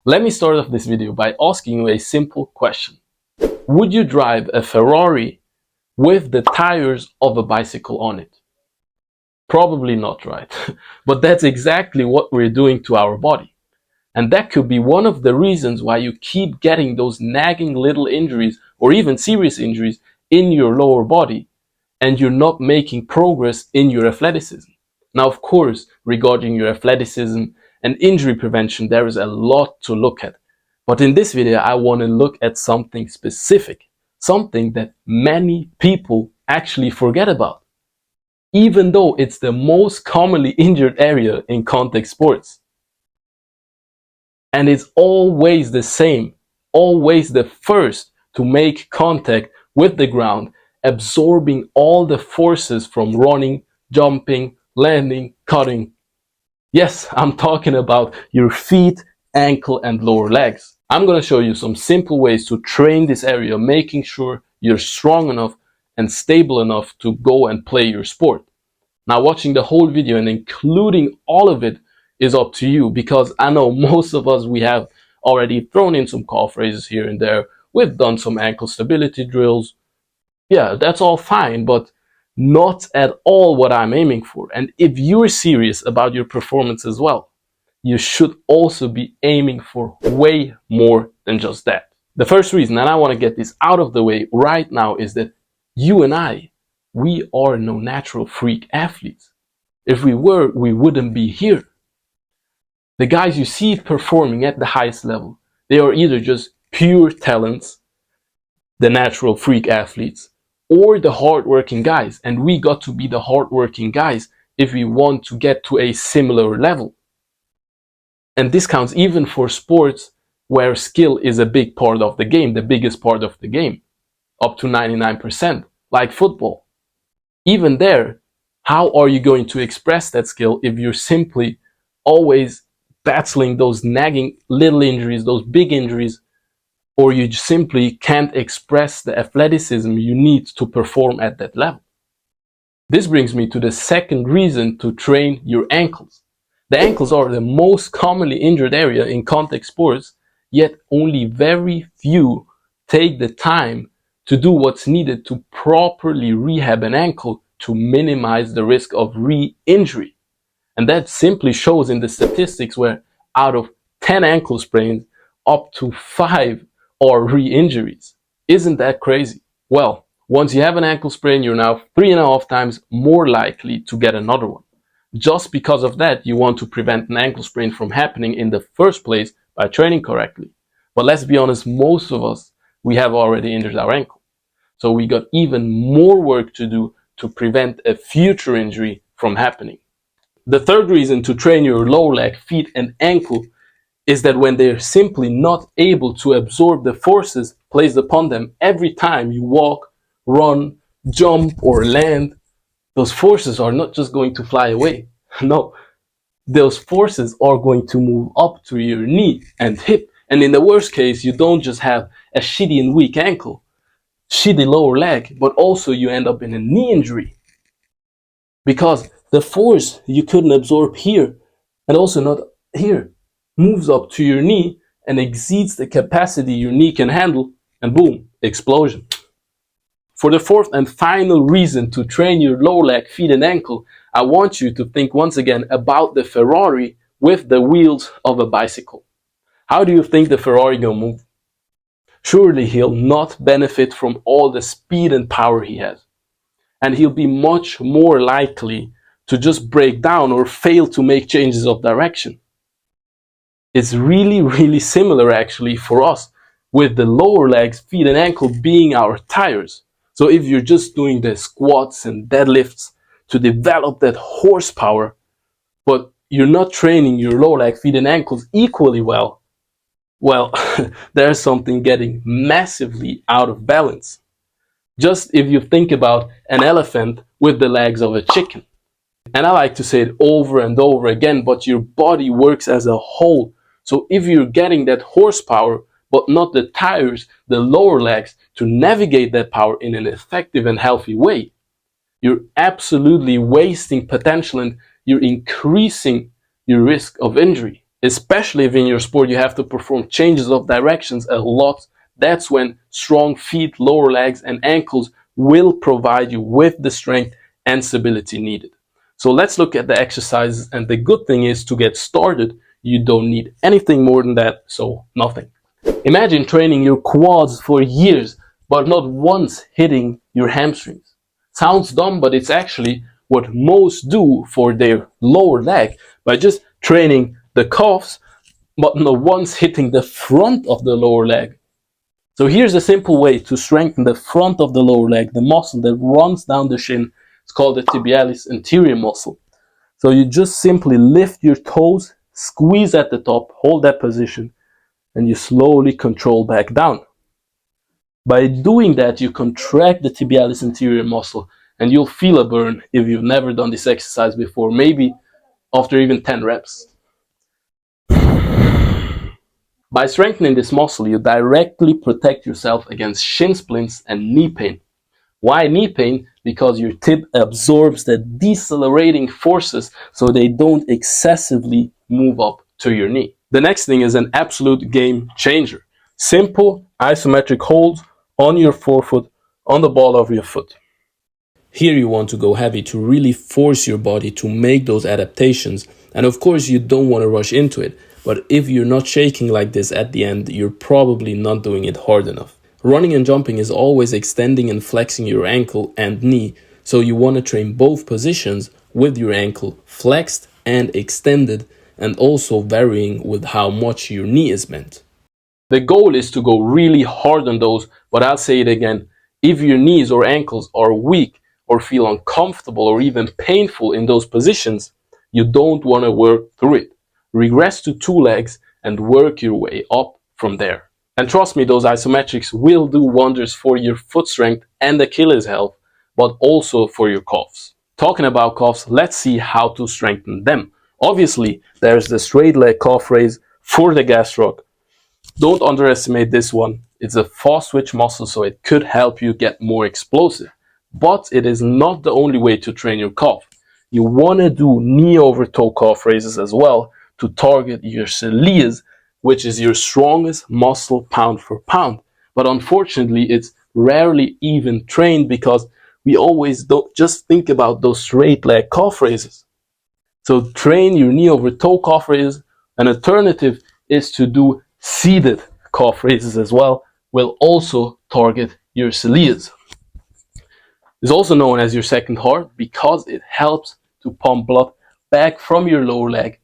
Let me start off this video by asking you a simple question. Would you drive a Ferrari with the tires of a bicycle on it? Probably not, right? But that's exactly what we're doing to our body. And that could be one of the reasons why you keep getting those nagging little injuries or even serious injuries in your lower body and you're not making progress in your athleticism. Now, of course, regarding your athleticism and injury prevention, there is a lot to look at. But in this video, I want to look at something specific, something that many people actually forget about, even though it's the most commonly injured area in contact sports. And it's always the same, always the first to make contact with the ground, absorbing all the forces from running, jumping, landing, cutting. Yes, I'm talking about your feet, ankle, and lower legs. I'm going to show you some simple ways to train this area, making sure you're strong enough and stable enough to go and play your sport. Now, watching the whole video and including all of it is up to you, because I know most of us, we have already thrown in some calf raises here and there. We've done some ankle stability drills. Yeah, that's all fine, but not at all what I'm aiming for. And if you're serious about your performance as well, you should also be aiming for way more than just that. The first reason, and I want to get this out of the way right now, is that you and I, we are no natural freak athletes. If we were, we wouldn't be here. The guys you see performing at the highest level, they are either just pure talents, the natural freak athletes, or the hardworking guys. And we got to be the hardworking guys if we want to get to a similar level. And this counts even for sports where skill is a big part of the game, the biggest part of the game, up to 99%, like football. Even there, how are you going to express that skill if you're simply always battling those nagging little injuries, those big injuries, or you simply can't express the athleticism you need to perform at that level? This brings me to the second reason to train your ankles. The ankles are the most commonly injured area in contact sports, yet only very few take the time to do what's needed to properly rehab an ankle to minimize the risk of re-injury. And that simply shows in the statistics where out of 10 ankle sprains, up to 5 are re-injuries. Isn't that crazy? Well, once you have an ankle sprain, you're now 3.5 times more likely to get another one. Just because of that, you want to prevent an ankle sprain from happening in the first place by training correctly. But let's be honest, most of us, we have already injured our ankle. So we got even more work to do to prevent a future injury from happening. The third reason to train your lower leg, feet, and ankle is that when they're simply not able to absorb the forces placed upon them every time you walk, run, jump, or land, those forces are not just going to fly away. No, those forces are going to move up to your knee and hip. And in the worst case, you don't just have a shitty and weak ankle, shitty lower leg, but also you end up in a knee injury. Because the force you couldn't absorb here, and also not here, moves up to your knee and exceeds the capacity your knee can handle, and boom, explosion. For the fourth and final reason to train your lower leg, feet, and ankle, I want you to think once again about the Ferrari with the wheels of a bicycle. How do you think the Ferrari gonna move? Surely he'll not benefit from all the speed and power he has. And he'll be much more likely to just break down or fail to make changes of direction. It's really similar actually for us, with the lower legs, feet, and ankle being our tires. So if you're just doing the squats and deadlifts to develop that horsepower, but you're not training your lower leg, feet, and ankles equally well, there's something getting massively out of balance. Just if you think about an elephant with the legs of a chicken. And I like to say it over and over again, but your body works as a whole. So if you're getting that horsepower, but not the tires, the lower legs, to navigate that power in an effective and healthy way, you're absolutely wasting potential and you're increasing your risk of injury. especially if in your sport you have to perform changes of directions a lot. That's when strong feet, lower legs, and ankles will provide you with the strength and stability needed. So let's look at the exercises, and the good thing is, to get started, you don't need anything more than that, so nothing. Imagine training your quads for years, but not once hitting your hamstrings. Sounds dumb, but it's actually what most do for their lower leg by just training the calves, but not once hitting the front of the lower leg. So here's a simple way to strengthen the front of the lower leg, the muscle that runs down the shin. It's called the tibialis anterior muscle. So you just simply lift your toes, squeeze at the top, hold that position, and you slowly control back down. By doing that, you contract the tibialis anterior muscle, and you'll feel a burn if you've never done this exercise before, maybe after even 10 reps. By strengthening this muscle, you directly protect yourself against shin splints and knee pain. Why knee pain? Because your tib absorbs the decelerating forces so they don't excessively move up to your knee. The next thing is an absolute game changer. Simple isometric holds on your forefoot, on the ball of your foot. Here you want to go heavy to really force your body to make those adaptations. And of course, you don't want to rush into it. But if you're not shaking like this at the end, you're probably not doing it hard enough. Running and jumping is always extending and flexing your ankle and knee. So you want to train both positions with your ankle flexed and extended, and also varying with how much your knee is bent. The goal is to go really hard on those, but I'll say it again. If your knees or ankles are weak or feel uncomfortable or even painful in those positions, you don't want to work through it. Regress to 2 legs and work your way up from there. And trust me, those isometrics will do wonders for your foot strength and Achilles health, but also for your calves. Talking about calves, let's see how to strengthen them. Obviously, there's the straight leg calf raise for the gastroc. Don't underestimate this one. It's a fast twitch muscle, so it could help you get more explosive. But it is not the only way to train your calf. You want to do knee over toe calf raises as well to target your soleus, which is your strongest muscle pound for pound. But unfortunately, it's rarely even trained because we always don't just think about those straight leg calf raises. So train your knee over toe calf raises. An alternative is to do seated calf raises as well, will also target your soleus. It's also known as your second heart because it helps to pump blood back from your lower leg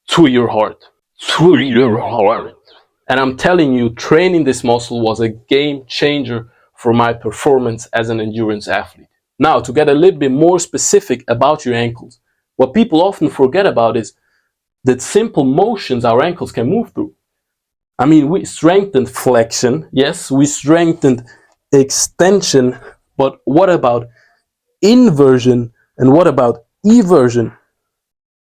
to your heart. And I'm telling you, training this muscle was a game changer for my performance as an endurance athlete. Now, to get a little bit more specific about your ankles, what people often forget about is the simple motions our ankles can move through. I mean, we strengthened flexion, yes, we strengthened extension, but what about inversion and what about eversion?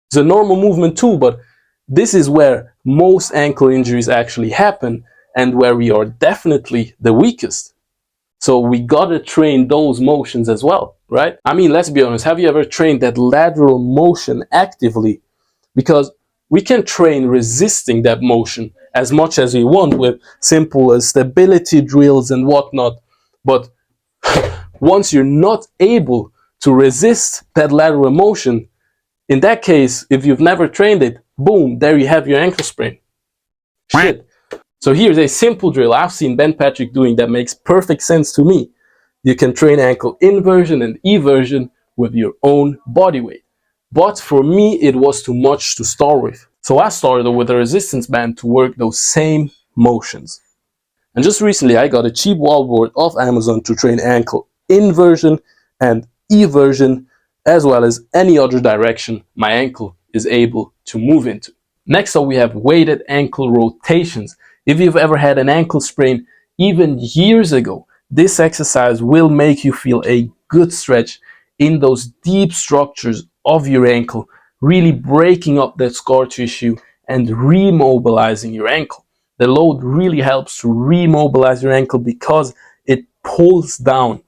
It's a normal movement too, but this is where most ankle injuries actually happen and where we are definitely the weakest. So we gotta train those motions as well, right? I mean, let's be honest, have you ever trained that lateral motion actively? Because we can train resisting that motion as much as we want with simple stability drills and whatnot. But once you're not able to resist that lateral motion, in that case, if you've never trained it, boom, there you have your ankle sprain. Shit. So here's a simple drill I've seen Ben Patrick doing that makes perfect sense to me. You can train ankle inversion and eversion with your own body weight. But for me, it was too much to start with. So I started with a resistance band to work those same motions. And just recently, I got a cheap wallboard off Amazon to train ankle inversion and eversion, as well as any other direction my ankle is able to move into. Next up, we have weighted ankle rotations. If you've ever had an ankle sprain, even years ago, this exercise will make you feel a good stretch in those deep structures of your ankle, really breaking up that scar tissue and remobilizing your ankle. The load really helps to remobilize your ankle because it pulls down.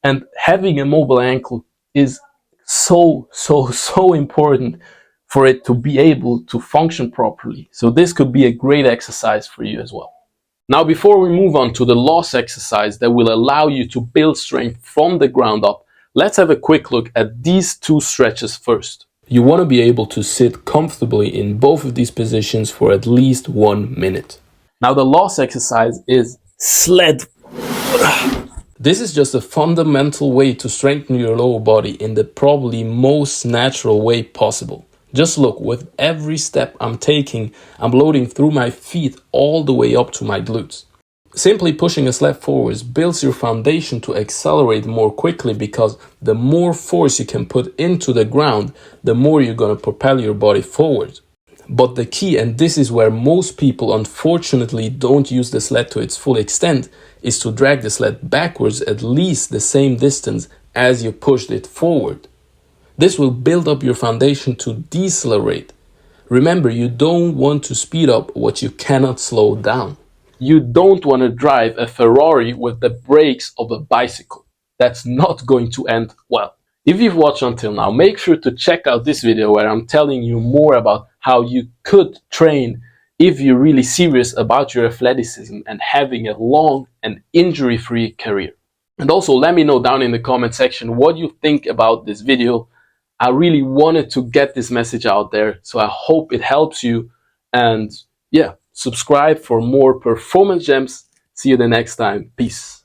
And having a mobile ankle is so important for it to be able to function properly. So this could be a great exercise for you as well. Now, before we move on to the last exercise that will allow you to build strength from the ground up, let's have a quick look at these two stretches first. You want to be able to sit comfortably in both of these positions for at least 1 minute. Now, the last exercise is sled. This is just a fundamental way to strengthen your lower body in the probably most natural way possible. Just look, with every step I'm taking, I'm loading through my feet all the way up to my glutes. Simply pushing a sled forwards builds your foundation to accelerate more quickly, because the more force you can put into the ground, the more you're going to propel your body forward. But the key, and this is where most people unfortunately don't use the sled to its full extent, is to drag the sled backwards at least the same distance as you pushed it forward. This will build up your foundation to decelerate. Remember, you don't want to speed up what you cannot slow down. You don't want to drive a Ferrari with the brakes of a bicycle. That's not going to end well. If you've watched until now, make sure to check out this video where I'm telling you more about how you could train if you're really serious about your athleticism and having a long and injury-free career. And also let me know down in the comment section what you think about this video. I really wanted to get this message out there, so I hope it helps you. And yeah, subscribe for more performance gems. See you the next time. Peace.